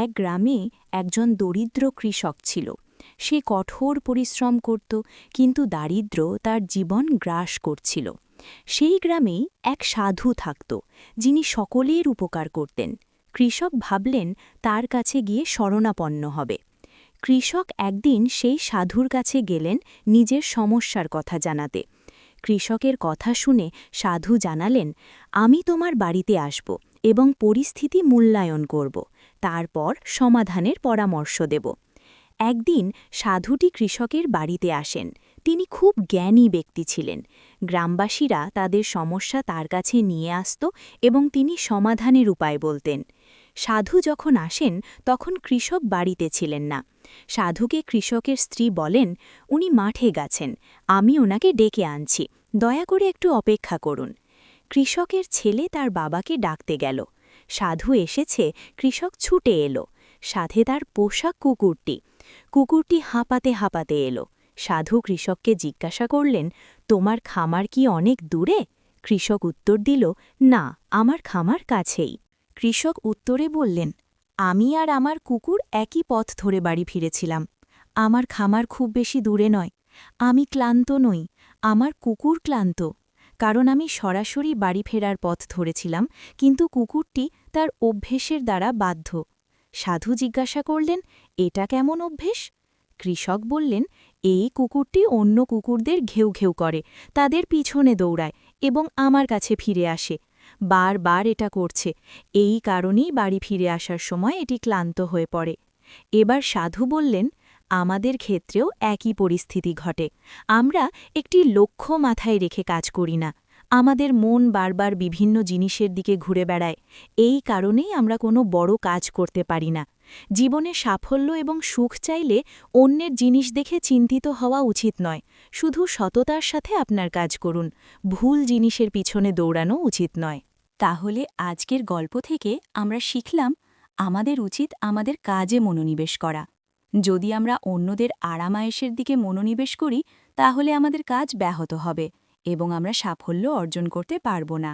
এক গ্রামে একজন দরিদ্র কৃষক ছিল। সে কঠোর পরিশ্রম করত, কিন্তু দারিদ্র্য তার জীবন গ্রাস করছিল। সেই গ্রামেই এক সাধু থাকত, যিনি সকলের উপকার করতেন। কৃষক ভাবলেন তার কাছে গিয়ে শরণাপন্ন হবে। কৃষক একদিন সেই সাধুর কাছে গেলেন নিজের সমস্যার কথা জানাতে। কৃষকের কথা শুনে সাধু জানালেন, আমি তোমার বাড়িতে আসব এবং পরিস্থিতি মূল্যায়ন করব, তারপর সমাধানের পরামর্শ দেব। একদিন সাধুটি কৃষকের বাড়িতে আসেন। তিনি খুব জ্ঞানী ব্যক্তি ছিলেন। গ্রামবাসীরা তাদের সমস্যা তার কাছে নিয়ে আসত এবং তিনি সমাধানের উপায় বলতেন। সাধু যখন আসেন তখন কৃষক বাড়িতে ছিলেন না। সাধুকে কৃষকের স্ত্রী বলেন, উনি মাঠে গেছেন, আমি ওনাকে ডেকে আনছি, দয়া করে একটু অপেক্ষা করুন। কৃষকের ছেলে তার বাবাকে ডাকতে গেল। সাধু এসেছে, কৃষক ছুটে এলো। সাথে তার পোষা কুকুরটি। কুকুরটি হাঁপাতে হাঁপাতে এলো। সাধু কৃষককে জিজ্ঞাসা করলেন, তোমার খামার কি অনেক দূরে? কৃষক উত্তর দিল, না, আমার খামার কাছেই। কৃষক উত্তরে বললেন, আমি আর আমার কুকুর একই পথ ধরে বাড়ি ফিরেছিলাম। আমার খামার খুব বেশি দূরে নয়। আমি ক্লান্ত নই, আমার কুকুর ক্লান্ত। কারণ আমি সরাসরি বাড়ি ফেরার পথ ধরেছিলাম, কিন্তু কুকুরটি তার অভ্যেসের দ্বারা বাধ্য। সাধু জিজ্ঞাসা করলেন, এটা কেমন অভ্যেস? কৃষক বললেন, এই কুকুরটি অন্য কুকুরদের ঘেউ ঘেউ করে, তাদের পিছনে দৌড়ায় এবং আমার কাছে ফিরে আসে। বারবার এটা করছে, এই কারণেই বাড়ি ফিরে আসার সময় এটি ক্লান্ত হয়ে পড়ে। এবার সাধু বললেন, আমাদের ক্ষেত্রেও একই পরিস্থিতি ঘটে। আমরা একটি লক্ষ্য মাথায় রেখে কাজ করি না। আমাদের মন বারবার বিভিন্ন জিনিসের দিকে ঘুরে বেড়ায়। এই কারণেই আমরা কোনো বড় কাজ করতে পারি না। জীবনে সাফল্য এবং সুখ চাইলে অন্যের জিনিস দেখে চিন্তিত হওয়া উচিত নয়। শুধু সততার সাথে আপনার কাজ করুন। ভুল জিনিসের পিছনে দৌড়ানো উচিত নয়। তাহলে আজকের গল্প থেকে আমরা শিখলাম, আমাদের উচিত আমাদের কাজে মনোনিবেশ করা। যদি আমরা অন্যদের আরামায়েশের দিকে মনোনিবেশ করি, তাহলে আমাদের কাজ ব্যাহত হবে এবং আমরা সাফল্য অর্জন করতে পারব না।